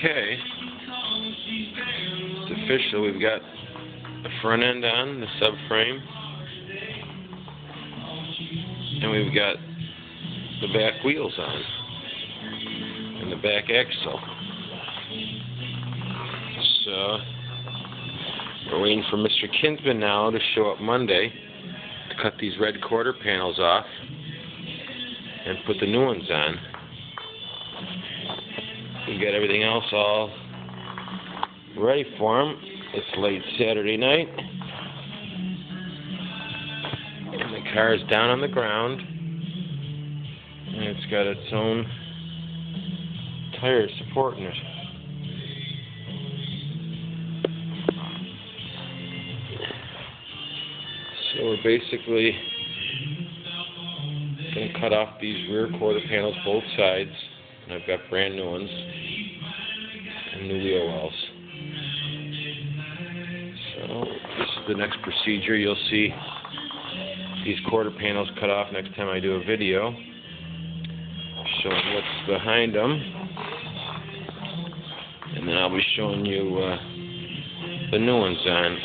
Okay, it's official. We've got the front end on, the subframe, and we've got the back wheels on, and the back axle. So, we're waiting for Mr. Kinsman now to show up Monday to cut these red quarter panels off and put the new ones on. We got everything else all ready for him. It's late Saturday night, and the car is down on the ground, and it's got its own tires supporting it. So we're basically going to cut off these rear quarter panels both sides, and I've got brand new ones and new wheel wells. So this is the next procedure. You'll see these quarter panels cut off next time I do a video showing what's behind them, and then I'll be showing you the new ones on.